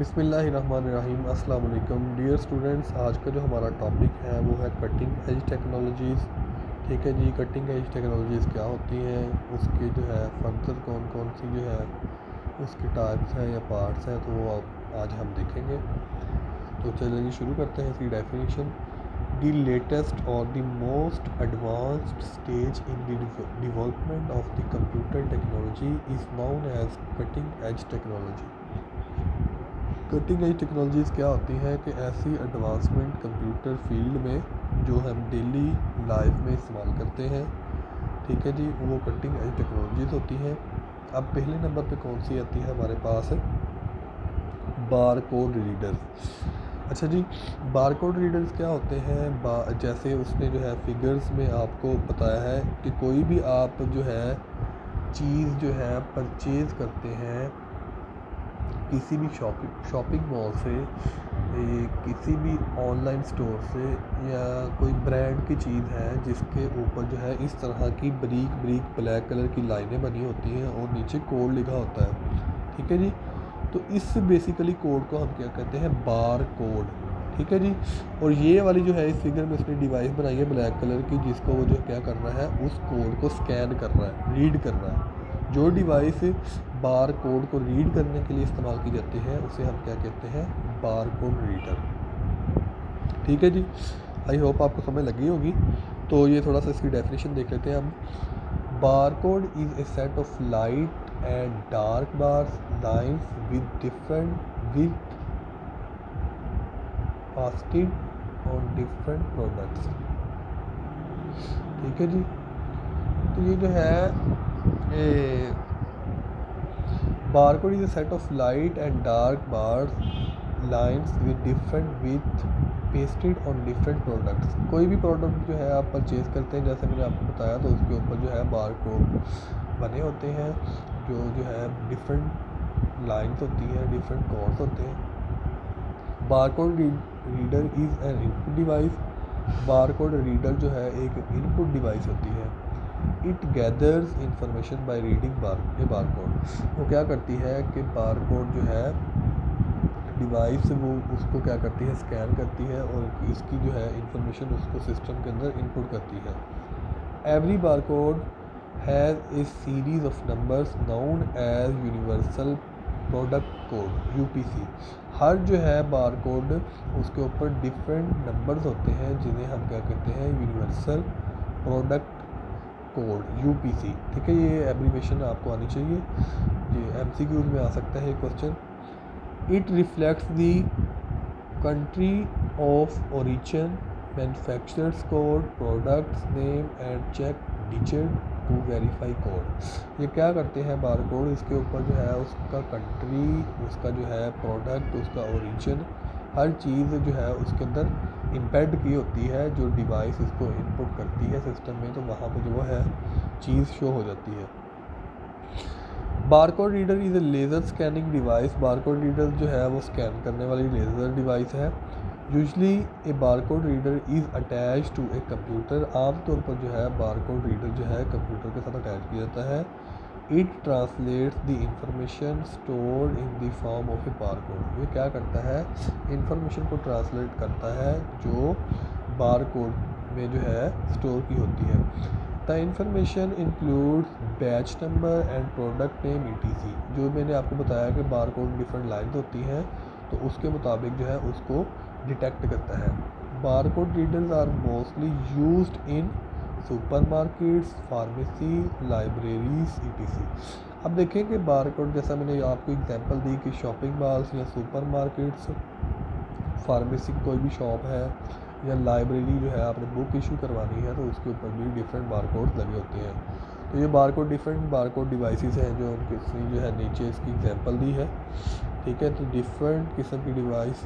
बिस्मिल्लाहिर्रहमानिर्रहीम। अस्सलाम वालेकुम डियर स्टूडेंट्स। आज का जो हमारा टॉपिक है वो है कटिंग एज टेक्नोलॉजीज़। ठीक है जी, कटिंग एज टेक्नोलॉजीज़ क्या होती हैं, उसके जो है फर्दर कौन कौन सी जो है उसके टाइप्स हैं या पार्ट्स हैं, तो वो आज हम देखेंगे। तो चलिए शुरू करते हैं इसकी डेफिनेशन। द लेटेस्ट और the most advanced stage in the development of the computer technology is known as cutting edge technology. Cutting edge technologies क्या होती हैं कि ऐसी एडवांसमेंट कंप्यूटर फील्ड में जो हम डेली लाइफ में इस्तेमाल करते हैं, ठीक है जी, वो कटिंग एज टेक्नोलॉजीज़ होती हैं। अब पहले नंबर पे कौन सी आती है हमारे पास? बार कोड रीडर्स। अच्छा जी, बार कोड रीडर्स क्या होते हैं? जैसे उसने जो है फिगर्स में आपको बताया है कि कोई भी आप जो है चीज़ जो है परचेज़ करते हैं किसी भी शॉपिंग मॉल से, किसी भी ऑनलाइन स्टोर से, या कोई ब्रांड की चीज़ है जिसके ऊपर जो है इस तरह की ब्रीक ब्रीक ब्लैक कलर की लाइनें बनी होती हैं और नीचे कोड लिखा होता है, ठीक है जी। तो इस बेसिकली कोड को हम क्या कहते हैं? बार कोड, ठीक है जी। और ये वाली जो है इस फिगर में उसने डिवाइस बनाई है ब्लैक कलर की, जिसको वो जो क्या करना है, उस कोड को स्कैन कर रहा है, रीड कर रहा है। जो डिवाइस बार कोड को रीड करने के लिए इस्तेमाल की जाती है उसे हम क्या कहते हैं? बार कोड रीडर, ठीक है जी। आई होप आपको समझ लगी होगी। तो ये थोड़ा सा इसकी डेफिनेशन देख लेते हैं हम। Bar code is a set of light and dark bars lines with different with pasted on different products, ठीक है जी। तो ये जो है bar code is a set of light and dark bars lines with different with pasted on different products. कोई भी product जो है आप परचेज़ करते हैं, जैसे मैंने आपको बताया, तो उसके ऊपर जो है बार कोड बने होते हैं, जो है डिफरेंट लाइन्स होती हैं, डिफरेंट कोड्स होते हैं। Bar code reader is an input device. Bar code reader जो है एक इनपुट डिवाइस होती है। It gathers information by reading bar code. वो क्या करती है कि बार कोड जो है डिवाइस वो उसको क्या करती है? स्कैन करती है और इसकी जो है इंफॉर्मेशन उसको सिस्टम के अंदर इनपुट करती है। Every bar code has a series of numbers known as universal product code UPC. हर जो है बार कोड उसके ऊपर डिफरेंट नंबर्स होते हैं जिन्हें हम क्या कहते हैं? यूनिवर्सल प्रोडक्ट कोड यूपीसी, ठीक है। ये एब्रीवेशन आपको आनी चाहिए, ये एमसीक्यूज में आ सकता है question. It reflects the country of origin, manufacturers code, products name and check digit to verify code. ये क्या करते हैं बार कोड? इसके ऊपर जो है उसका कंट्री, उसका जो है प्रोडक्ट, उसका ओरिजिन, हर चीज़ जो है उसके अंदर इम्बेड की होती है। जो डिवाइस इसको इनपुट करती है सिस्टम में, तो वहाँ पे जो है चीज़ शो हो जाती है। Barcode reader is a laser scanning device. Barcode reader जो है वो स्कैन करने वाली लेज़र डिवाइस है। Usually a barcode reader is attach to a computer. आमतौर पर जो है बारकोड रीडर जो है कंप्यूटर के साथ अटैच किया जाता है। It translates the information stored in the form of A barcode. ये क्या करता है? इंफॉर्मेशन को ट्रांसलेट करता है जो बारकोड में जो है स्टोर की होती है। The information includes batch number and product name ETC। जो मैंने आपको बताया कि बार कोड डिफरेंट लाइन्स होती हैं, तो उसके मुताबिक जो है उसको डिटेक्ट करता है। Bar code readers are mostly used in supermarkets, pharmacy, libraries ETC। अब देखें कि बार कोड, जैसा मैंने आपको एग्जांपल दी कि शॉपिंग मॉल्स या सुपरमार्केट्स, फार्मेसी कोई भी शॉप है, या लाइब्रेरी जो है आपने बुक इशू करवानी है, तो उसके ऊपर भी डिफरेंट बारकोड लगे होते हैं। तो ये बारकोड डिफरेंट बारकोड डिवाइसेस हैं जो उनकी जो है नीचे इसकी एग्जांपल दी है, ठीक है। तो डिफरेंट किस्म की डिवाइस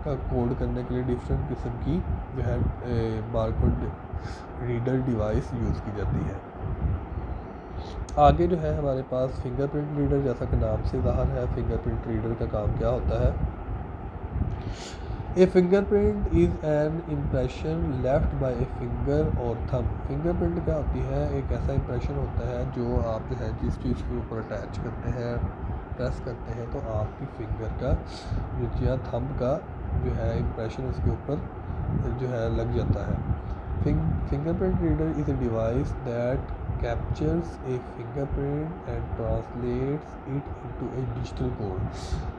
का कोड करने के लिए डिफरेंट किस्म की जो है बारकोड रीडर डिवाइस यूज़ की जाती है। आगे जो है हमारे पास फिंगरप्रिंट रीडर, जैसा कि नाम से ज़ाहिर है फिंगरप्रिंट रीडर का काम क्या होता है। A fingerprint is an impression left by a finger और थंब। फिंगरप्रिंट क्या होती है? एक ऐसा इम्प्रेशन होता है जो आप जो है जिस चीज़ के ऊपर अटैच करते हैं, प्रेस करते हैं तो आपकी फिंगर का या थंब का जो है इम्प्रेशन उसके ऊपर जो है लग जाता है। Fingerprint reader is a device that captures a fingerprint and translates it into a digital code।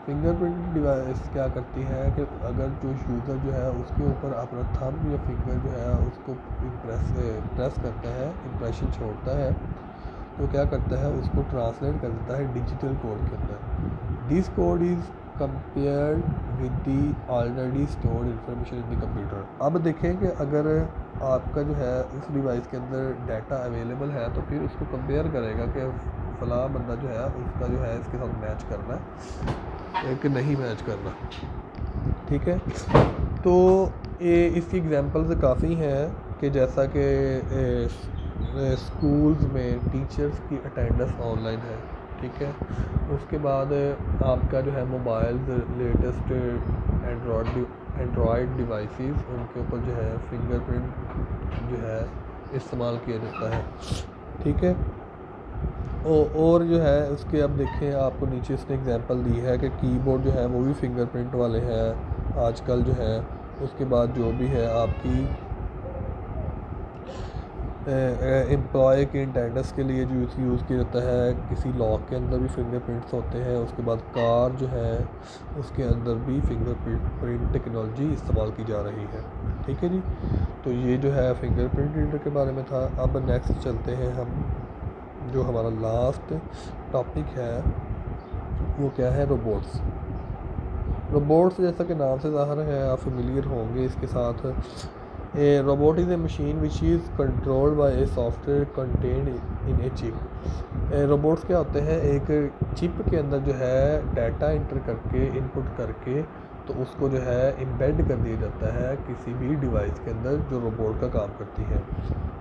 Fingerprint device क्या करती है कि अगर जो यूज़र जो है उसके ऊपर अपना थंब या फिंगर जो है उसको प्रेस करता है, इम्प्रेशन छोड़ता है, तो क्या करता है उसको ट्रांसलेट कर देता है डिजिटल कोड के अंदर। This code is compared with the already stored information in the computer. अब देखें कि अगर आपका जो है उस डिवाइस के अंदर डाटा अवेलेबल है तो फिर उसको कंपेयर करेगा कि फ़लाँ बंदा जो है उसका जो है इसके साथ मैच करना है कि नहीं मैच करना। ठीक है, तो ये इसकी एग्जांपल्स काफ़ी हैं कि जैसा कि स्कूल्स में टीचर्स की अटेंडेंस ऑनलाइन है। ठीक है, उसके बाद आपका जो है मोबाइल लेटेस्ट एंड्रॉयड डिवाइसेस उनके ऊपर जो है फिंगरप्रिंट जो है इस्तेमाल किया जाता है। ठीक है, और जो है उसके अब देखें आपको नीचे इसने एग्जांपल दी है कि कीबोर्ड जो है वो भी फिंगरप्रिंट वाले हैं आजकल जो है। उसके बाद जो भी है आपकी एम्प्लॉय के अटेंडेंस के लिए जो यूज़ किया जाता है, किसी लॉक के अंदर भी फिंगरप्रिंट्स होते हैं। उसके बाद कार जो है उसके अंदर भी फिंगरप्रिंट टेक्नोलॉजी इस्तेमाल की जा रही है। ठीक है जी, तो ये जो है फिंगरप्रिंट रीडर के बारे में था। अब नेक्स्ट चलते हैं हम, जो हमारा लास्ट टॉपिक है वो क्या है, रोबोट्स। रोबोट्स जैसा कि नाम से ज़ाहिर है आप फेमिलियर होंगे इसके साथ। ए robot is a machine which is controlled by a software contained in a chip. Robots क्या होते हैं, एक चिप के अंदर जो है डाटा इंटर करके इनपुट करके तो उसको जो है एम्बेड कर दिया जाता है किसी भी डिवाइस के अंदर जो रोबोट का काम करती है।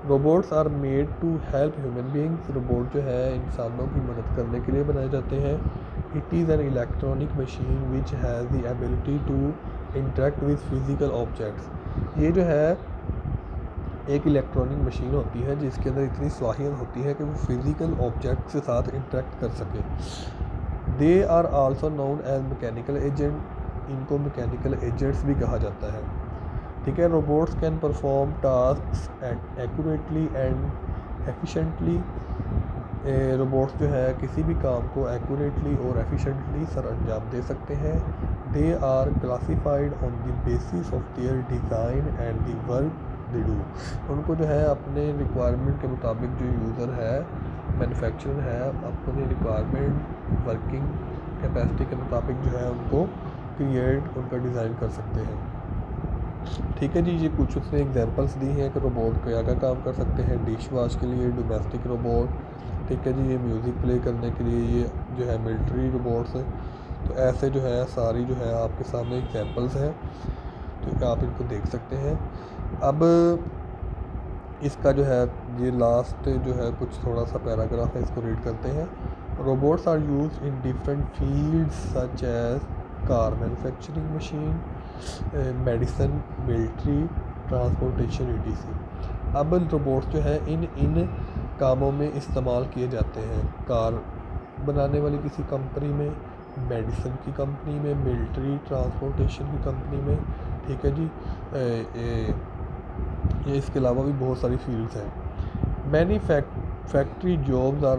Robots are made to help human beings. Robot जो है इंसानों की मदद करने के लिए बनाए जाते हैं। It is an electronic machine which has the ability to interact with physical objects. ये जो है एक इलेक्ट्रॉनिक मशीन होती है जिसके अंदर इतनी सलाहियत होती है कि वो फिज़िकल ऑब्जेक्ट के साथ इंटरेक्ट कर सके। They are also known as mechanical agent. इनको मैकेनिकल एजेंट्स भी कहा जाता है। ठीक है, robots can perform task accurately and efficiently. Robots जो है किसी भी काम को एक्यूरेटली और एफिशिएंटली सर अंजाम दे सकते हैं। They are classified on the basis of their design and the work they do. उनको जो है अपने रिक्वायरमेंट के मुताबिक जो यूज़र है, मैन्युफैक्चरर है, अपनी रिक्वायरमेंट वर्किंग कैपेसिटी के मुताबिक जो है उनको क्रिएट उनका डिज़ाइन कर सकते हैं। ठीक है जी, ये कुछ उसने एग्जांपल्स दी हैं कि रोबोट क्या क्या काम कर सकते हैं। डिश वॉश के लिए डोमेस्टिक रोबोट, ठीक है जी, ये म्यूज़िक प्ले करने के लिए ये जो है मिलिट्री रोबोट्स है। तो ऐसे जो है सारी जो है आपके सामने एग्जांपल्स हैं, तो आप इनको देख सकते हैं। अब इसका जो है ये लास्ट जो है कुछ थोड़ा सा पैराग्राफ है, इसको रीड करते हैं। Robots are used in different fields such as car manufacturing machine, medicine, military, transportation etc। अब रोबोट्स जो है इन कामों में इस्तेमाल किए जाते हैं। कार बनाने वाली किसी कंपनी में, मेडिसिन की कंपनी में, मिलिट्री ट्रांसपोर्टेशन की कंपनी में। ठीक है जी, ये इसके अलावा भी बहुत सारी फील्ड्स हैं। Many factory jobs are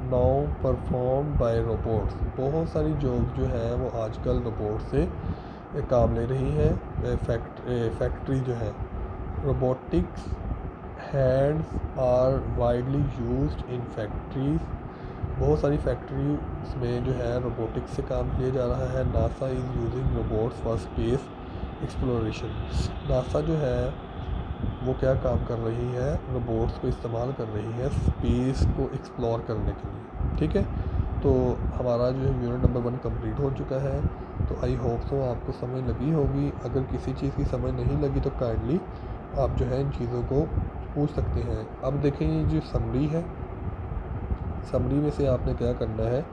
now perform by robots. बहुत सारी जॉब्स जो हैं वो आजकल रोबोट से काम ले रही है। फैक्ट्री जो है, robotics hands are widely used in factories. बहुत सारी फैक्ट्रीज में जो है रोबोटिक्स से काम किया जा रहा है। NASA is using robots for space exploration. NASA जो है वो क्या काम कर रही है, रोबोट्स को इस्तेमाल कर रही है स्पेस को एक्सप्लोर करने के लिए। ठीक है, तो हमारा जो है यूनिट नंबर 1 कंप्लीट हो चुका है। तो आई होप सो आपको समझ लगी होगी। अगर किसी चीज़ की समझ नहीं लगी तो काइंडली आप जो है इन चीज़ों को पूछ सकते हैं। अब देखें ये जो समरी है, समरी में से आपने क्या करना है,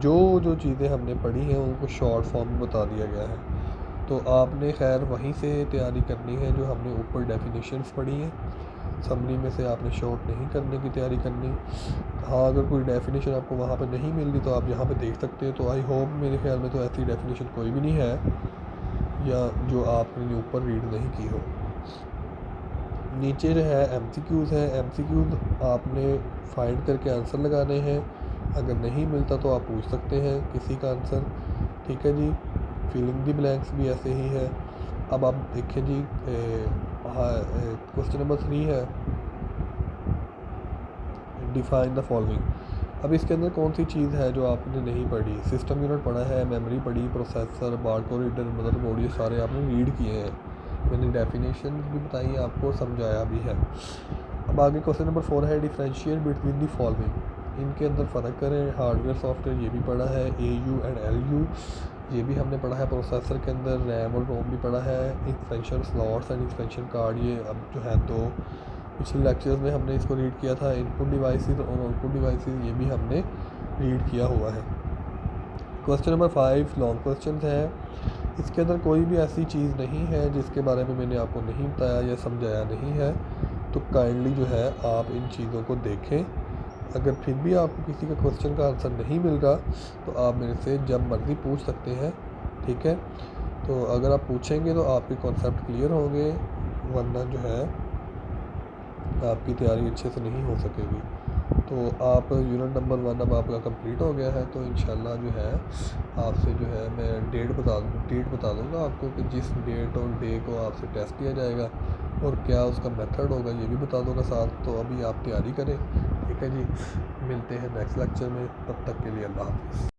जो चीज़ें हमने पढ़ी हैं उनको शॉर्ट फॉर्म में बता दिया गया है। तो आपने खैर वहीं से तैयारी करनी है जो हमने ऊपर डेफिनेशंस पढ़ी हैं। समरी में से आपने शॉर्ट नहीं करने की तैयारी करनी। हाँ, अगर कोई डेफिनेशन आपको वहाँ पे नहीं मिल रही तो आप यहाँ पे देख सकते हैं। तो आई होप मेरे ख्याल में तो ऐसी डेफिनेशन कोई भी नहीं है या जो आपने ऊपर रीड नहीं की हो। नीचे जो है MCQs है। MCQs आपने फाइंड करके आंसर लगाने हैं। अगर नहीं मिलता तो आप पूछ सकते हैं किसी का आंसर, ठीक है जी। फिलिंग द ब्लैंक्स भी ऐसे ही है। अब आप देखें जी, क्वेश्चन नंबर 3 है डिफाइन द फॉलोइंग। अब इसके अंदर कौन सी चीज़ है जो आपने नहीं पढ़ी? सिस्टम यूनिट पढ़ा है, मेमोरी पढ़ी, प्रोसेसर, बारकोड रीडर, मदरबोर्ड, ये सारे आपने रीड किए हैं। मैंने डेफिनेशन भी बताई, आपको समझाया भी है। अब आगे क्वेश्चन नंबर 4 है डिफरेंशिएट बिटवीन दी फॉलोइंग। इनके अंदर फ़र्क करें। हार्डवेयर सॉफ्टवेयर ये भी पढ़ा है, AU एंड LU ये भी हमने पढ़ा है। प्रोसेसर के अंदर रैम और रोम भी पढ़ा है। Expansion slots and expansion card, ये अब जो है दो पिछले लेक्चर्स में हमने इसको रीड किया था। इनपुट डिवाइसेस और आउटपुट डिवाइसेस ये भी हमने रीड किया हुआ है। क्वेश्चन नंबर 5 लॉन्ग क्वेश्चन है। इसके अंदर कोई भी ऐसी चीज़ नहीं है जिसके बारे में मैंने आपको नहीं बताया या समझाया नहीं है, तो काइंडली जो है आप इन चीज़ों को देखें। अगर फिर भी आपको किसी का क्वेश्चन का आंसर नहीं मिल रहा तो आप मेरे से जब मर्ज़ी पूछ सकते हैं, ठीक है। तो अगर आप पूछेंगे तो आपके कॉन्सेप्ट क्लियर होंगे, वरना जो है आपकी तैयारी अच्छे से नहीं हो सकेगी। तो आप यूनिट नंबर 1 अब आपका कंप्लीट हो गया है। तो इंशाल्लाह जो है आपसे जो है मैं डेट बता दूंगा आपको कि जिस डेट और डे को आपसे टेस्ट किया जाएगा और क्या उसका मेथड होगा ये भी बता दूंगा साथ। तो अभी आप तैयारी करें, ठीक है जी। मिलते हैं नेक्स्ट लेक्चर में, तब तक के लिए अल्लाह हाफ़िज़।